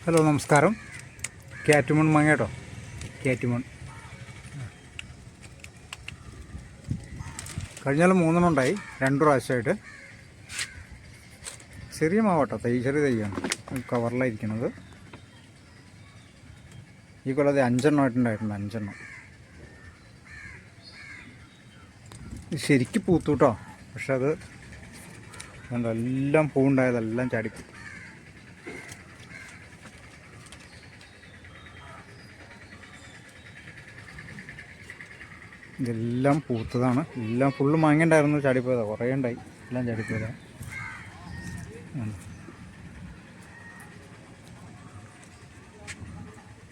Hello നമസ്കാരം. ക്യാറ്റുമൺ മാങ്ങ കേട്ടോ, ക്യാറ്റുമൺ. കഴിഞ്ഞാൽ 3 ഉണ്ടായി, 2 പ്രാവശ്യമായിട്ട്. ചെറിയ മാവട്ടോ, ചെറിയ തൈയാണ് കവറിലായിരിക്കുന്നത്. ഈ കൊല്ലത്തെ 5 ആയിട്ടുണ്ടായിട്ടുണ്ട്, 5. ശരിക്കും പൂത്തു കേട്ടോ, പക്ഷെ അത് എല്ലാം പൂവുണ്ടായതെല്ലാം ചാടിപ്പോയി. ഇതെല്ലാം പൂത്തതാണ്, എല്ലാം ഫുള്ള് മാങ്ങ ഉണ്ടായിരുന്നു, ചാടിപ്പോയതാണ്. കുറേ ഉണ്ടായി, എല്ലാം ചാടിപ്പോയതാണ്.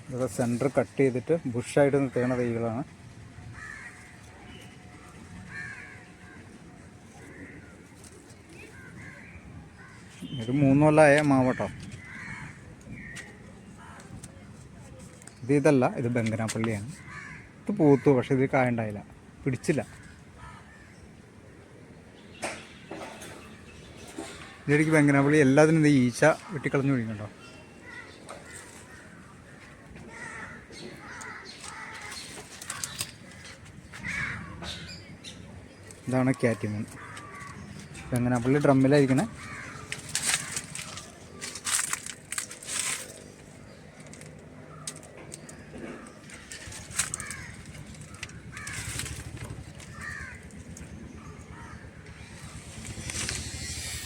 ഇതൊക്കെ സെൻറ്റർ കട്ട് ചെയ്തിട്ട് ബുഷായിട്ട് നിർത്തുന്ന തൈകളാണ്. ഒരു 3 കൊല്ലമായ മാവട്ടോ. ഇതല്ല, ഇത് ബംഗനാപ്പള്ളിയാണ്. ഇത് പൂത്തു, പക്ഷെ ഇത് കായുണ്ടായില്ല, പിടിച്ചില്ല. ഇതിലേക്ക് ബംഗനാപ്പള്ളി എല്ലാത്തിനും ഇത് ഈച്ച വെട്ടിക്കളഞ്ഞു പിടിക്കണ്ടോ. ഇതാണ് ക്യാറ്റിമൺ. ബംഗനാപ്പള്ളി ഡ്രമ്മിലായിരിക്കണേ.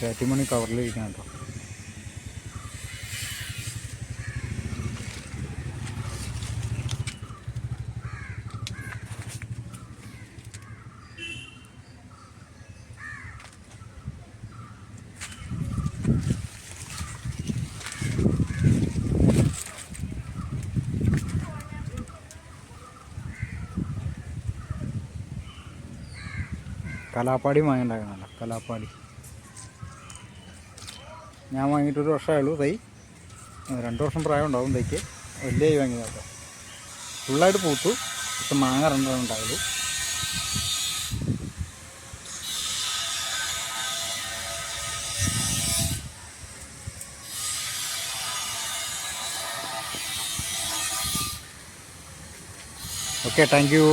ക്യാറ്റിമണി കവറിലിരിക്കണം കേട്ടോ. കലാപ്പാടി വാങ്ങിണ്ടാക്കണല്ലോ, കലാപ്പാടി. ഞാൻ വാങ്ങിയിട്ട് 1 വർഷമായുള്ളൂ തൈ. 2 വർഷം പ്രായം ഉണ്ടാവും തൈക്ക്. വലിയ തൈ വാങ്ങിയതാട്ടോ. ഫുള്ളായിട്ട് പൂത്തു, പക്ഷെ മാങ്ങ 2 ഉണ്ടായുള്ളൂ. Okay, thank U.